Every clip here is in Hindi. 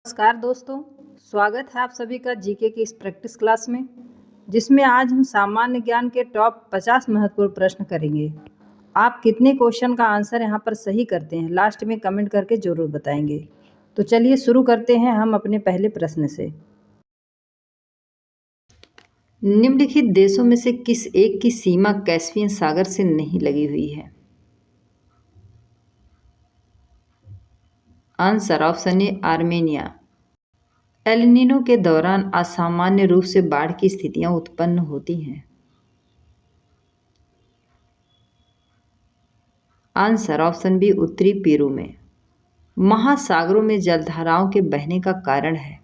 नमस्कार दोस्तों, स्वागत है आप सभी का जीके की इस प्रैक्टिस क्लास में, जिसमें आज हम सामान्य ज्ञान के टॉप 50 महत्वपूर्ण प्रश्न करेंगे। आप कितने क्वेश्चन का आंसर यहाँ पर सही करते हैं, लास्ट में कमेंट करके ज़रूर बताएंगे। तो चलिए शुरू करते हैं हम अपने पहले प्रश्न से। निम्नलिखित देशों में से किस एक की सीमा कैस्पियन सागर से नहीं लगी हुई है? Answer option A Armenia. El Nino के दौरान असामान्य रूप से बाढ़ की स्थितियां उत्पन्न होती हैं। आंसर ऑप्शन बी उत्तरी पेरू में। महासागरों में जलधाराओं के बहने का कारण है।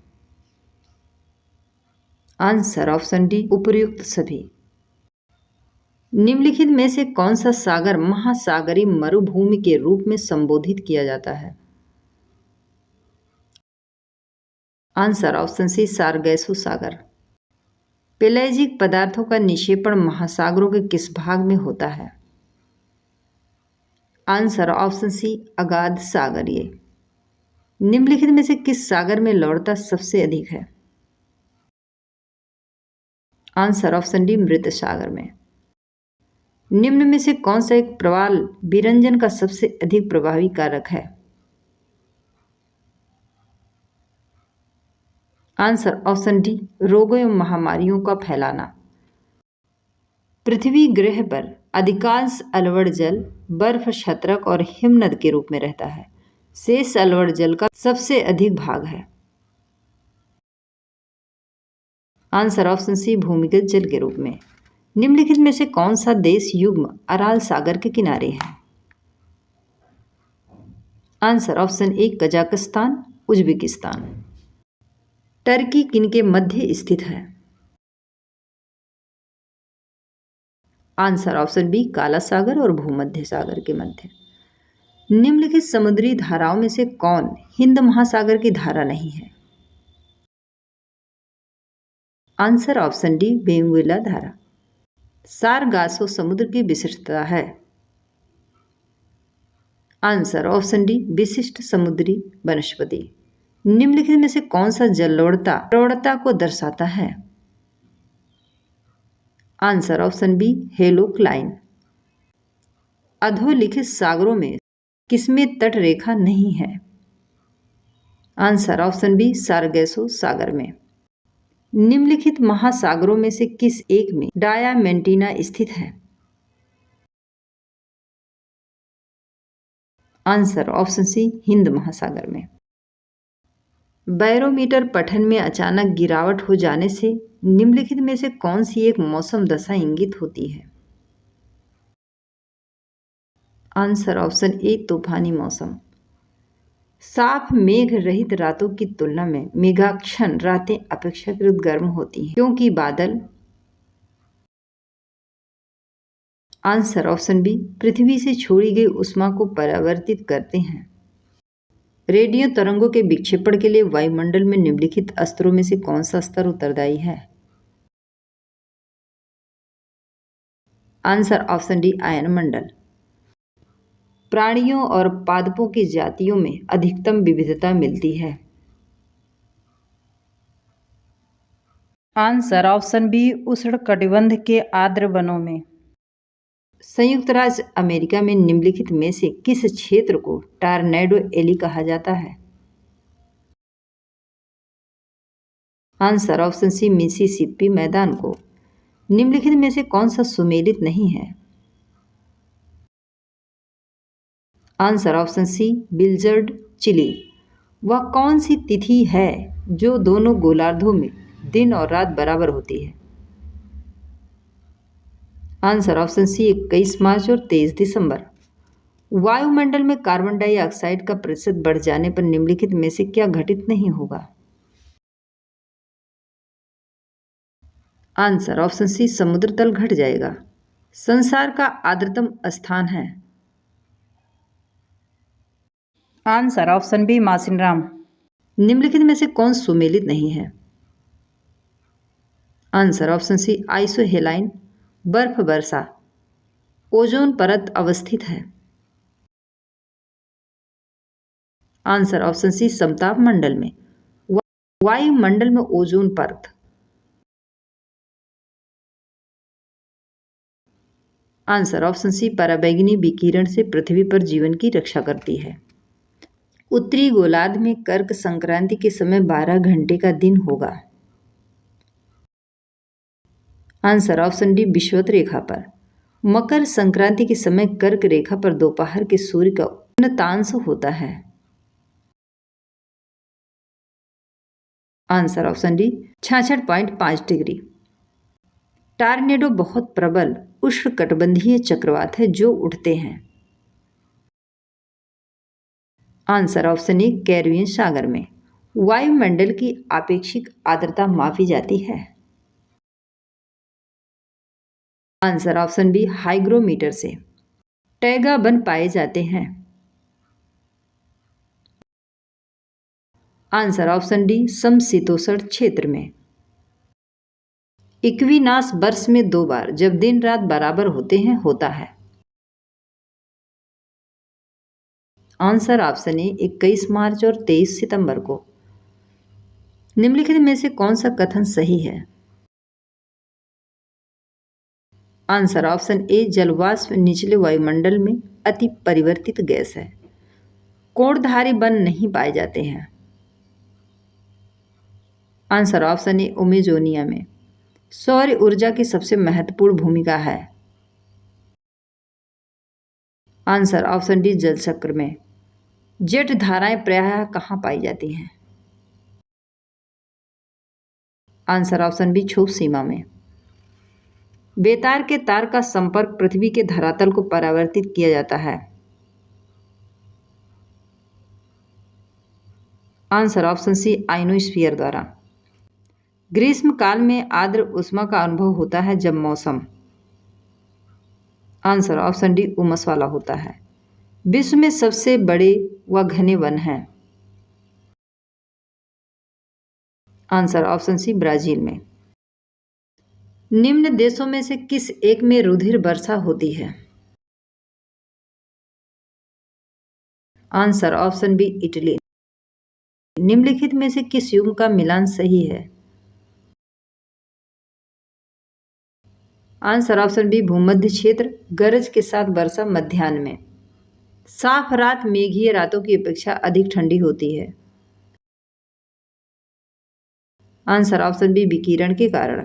आंसर ऑप्शन डी उपर्युक्त सभी। निम्नलिखित में से कौन सा सागर महासागरीय मरुभूमि के रूप में संबोधित किया जाता है? आंसर ऑप्शन सी सारगैसो सागर। पेलेजिक पदार्थों का निक्षेपण महासागरों के किस भाग में होता है? आंसर ऑप्शन सी अगाध सागरीय। निम्नलिखित में से किस सागर में लवणता सबसे अधिक है? आंसर ऑप्शन डी मृत सागर में। निम्न में से कौन सा एक प्रवाल विरंजन का सबसे अधिक प्रभावी कारक है? आंसर ऑप्शन डी रोगों एवं महामारियों का फैलाना। पृथ्वी ग्रह पर अधिकांश अलवड़ जल बर्फ छत्रक और हिमनद के रूप में रहता है। शेष अलवड़ जल का सबसे अधिक भाग है। आंसर ऑप्शन सी भूमिगत जल के रूप में। निम्नलिखित में से कौन सा देश युग्म अराल सागर के किनारे है? Answer option A Kazakhstan Uzbekistan. Turkey किनके मध्य स्थित है? आंसर ऑप्शन बी काला सागर और भूमध्य सागर के मध्य। निम्नलिखित समुद्री धाराओं में से कौन हिंद महासागर की धारा नहीं है? आंसर ऑप्शन डी वेंगुएला धारा। सारगासो समुद्र की विशिष्टता है। आंसर ऑप्शन डी विशिष्ट समुद्री वनस्पति। निम्नलिखित में से कौन सा जल प्रौढ़ता को दर्शाता है? Answer option B halocline. अधोलिखित सागरों में किसमें तट रेखा नहीं है? आंसर ऑप्शन बी सारगैसो सागर में। निम्नलिखित महासागरों में से किस एक में डायामेंटिना स्थित है? आंसर ऑप्शन सी हिंद महासागर में। बैरोमीटर पठन में अचानक गिरावट हो जाने से निम्नलिखित में से कौन सी एक मौसम दशा इंगित होती है? आंसर ऑप्शन ए तूफानी मौसम। साफ मेघ रहित रातों की तुलना में मेघाच्छन्न रातें अपेक्षाकृत गर्म होती हैं क्योंकि बादल। आंसर ऑप्शन बी पृथ्वी से छोड़ी गई ऊष्मा को परावर्तित करते हैं। रेडियो तरंगों के विक्षेपण के लिए वायुमंडल में निम्नलिखित स्तरों में से कौन सा स्तर उत्तरदायी है? आंसर ऑप्शन डी आयन मंडल। प्राणियों और पादपों की जातियों में अधिकतम विविधता मिलती है। आंसर ऑप्शन बी उष्णकटिबंध के आर्द्र वनों में। संयुक्त राज्य अमेरिका में निम्नलिखित में से किस क्षेत्र को टॉर्नेडो एली कहा जाता है? आंसर ऑप्शन सी मिसिसिपी मैदान को। निम्नलिखित में से कौन सा सुमेलित नहीं है? Answer option C blizzard Chile. वह कौन सी तिथि है जो दोनों गोलार्धों में दिन और रात बराबर होती है? आंसर ऑप्शन सी 21 मार्च और 23 दिसंबर। वायुमंडल में कार्बन डाइऑक्साइड का प्रतिशत बढ़ जाने पर निम्नलिखित में से क्या घटित नहीं होगा? आंसर ऑप्शन सी समुद्र तल घट जाएगा। संसार का आर्द्रतम स्थान है। Answer option B Mawsynram. निम्नलिखित में से कौन सुमेलित नहीं है? आंसर ऑप्शन सी आइसोहेलाइन बर्फ वर्षा ओजोन परत अवस्थित है। आंसर ऑप्शन सी समताप मंडल में। वायुमंडल में ओजोन परत। आंसर ऑप्शन सी, पराबैंगनी विकिरण से पृथ्वी पर जीवन की रक्षा करती है। उत्तरी गोलार्ध में कर्क संक्रांति के समय 12 घंटे का दिन होगा। आंसर ऑप्शन डी, विषुवत रेखा पर। मकर संक्रांति के समय कर्क रेखा पर दोपहर के सूर्य का उन्नतांश होता है। Answer option D, 66.5 degree. Tornado बहुत प्रबल उष्णकटिबंधीय चक्रवात है जो उठते हैं। आंसर ऑप्शन ए, कैरिबियन सागर में। वायुमंडल की आपेक्षिक आर्द्रता मापी जाती है। आंसर ऑप्शन बी, हाइग्रोमीटर से। टैगा वन पाए जाते हैं। आंसर ऑप्शन डी, समशीतोष्ण क्षेत्र में। इक्विनास वर्ष में 2 बार जब दिन रात बराबर होते हैं होता है। आंसर ऑप्शन ए, 21 मार्च और 23 सितंबर को। निम्नलिखित में से कौन सा कथन सही है? आंसर ऑप्शन ए, जलवाष्प निचले वायुमंडल में अति परिवर्तित गैस है। कोणधारी वन नहीं पाए जाते हैं। आंसर ऑप्शन ए, अमेजोनिया में। सौर ऊर्जा की सबसे महत्वपूर्ण भूमिका है। आंसर ऑप्शन डी, जल चक्र में। जेट धाराएं प्रायः कहाँ पाई जाती हैं? आंसर ऑप्शन बी, क्षोभ सीमा में। बेतार के तार का संपर्क पृथ्वी के धरातल को परावर्तित किया जाता है। आंसर ऑप्शन सी, आइनोस्फीयर द्वारा। ग्रीष्म काल में आर्द्र ऊष्मा का अनुभव होता है जब मौसम। आंसर ऑप्शन डी, उमस वाला होता है। विश्व में सबसे बड़े व घने वन हैं। आंसर ऑप्शन सी, ब्राजील में। निम्न देशों में से किस एक में रुधिर वर्षा होती है? Answer option B, Italy. निम्नलिखित में से किस युग्म का मिलान सही है? आंसर ऑप्शन बी, भूमध्य क्षेत्र। गरज के साथ वर्षा मध्याह्न में। साफ रात मेघीय रातों की अपेक्षा अधिक ठंडी होती है। आंसर ऑप्शन बी, विकिरण के कारण।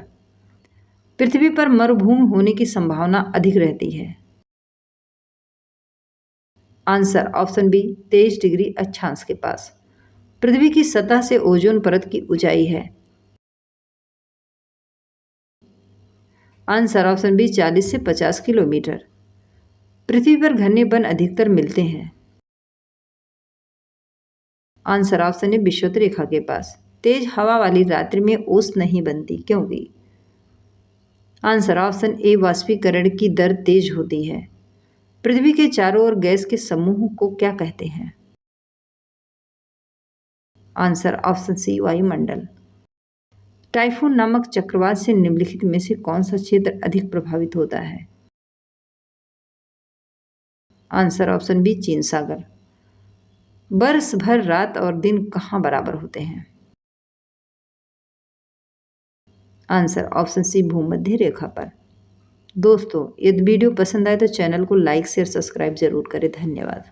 पृथ्वी पर मरुभूमि होने की संभावना अधिक रहती है। आंसर ऑप्शन बी, 23 डिग्री अक्षांश के पास। पृथ्वी की सतह से ओजोन परत की ऊंचाई है। आंसर ऑप्शन बी, 40 से 50 किलोमीटर। पृथ्वी पर घने वन अधिकतर मिलते हैं। आंसर ऑप्शन ए, विषुवत रेखा के पास। तेज हवा वाली रात्रि में ओस नहीं बनती क्योंकि। आंसर ऑप्शन ए, वाष्पीकरण की दर तेज होती है। पृथ्वी के चारों ओर गैस के समूह को क्या कहते हैं? आंसर ऑप्शन सी, वायुमंडल। टाइफून नामक चक्रवात से निम्नलिखित में से कौन सा क्षेत्र अधिक प्रभावित होता है? आंसर ऑप्शन बी, चीन सागर। वर्ष भर रात और दिन कहाँ बराबर होते हैं? आंसर ऑप्शन सी, भूमध्य रेखा पर। दोस्तों, यदि वीडियो पसंद आए तो चैनल को लाइक शेयर सब्सक्राइब जरूर करें। धन्यवाद।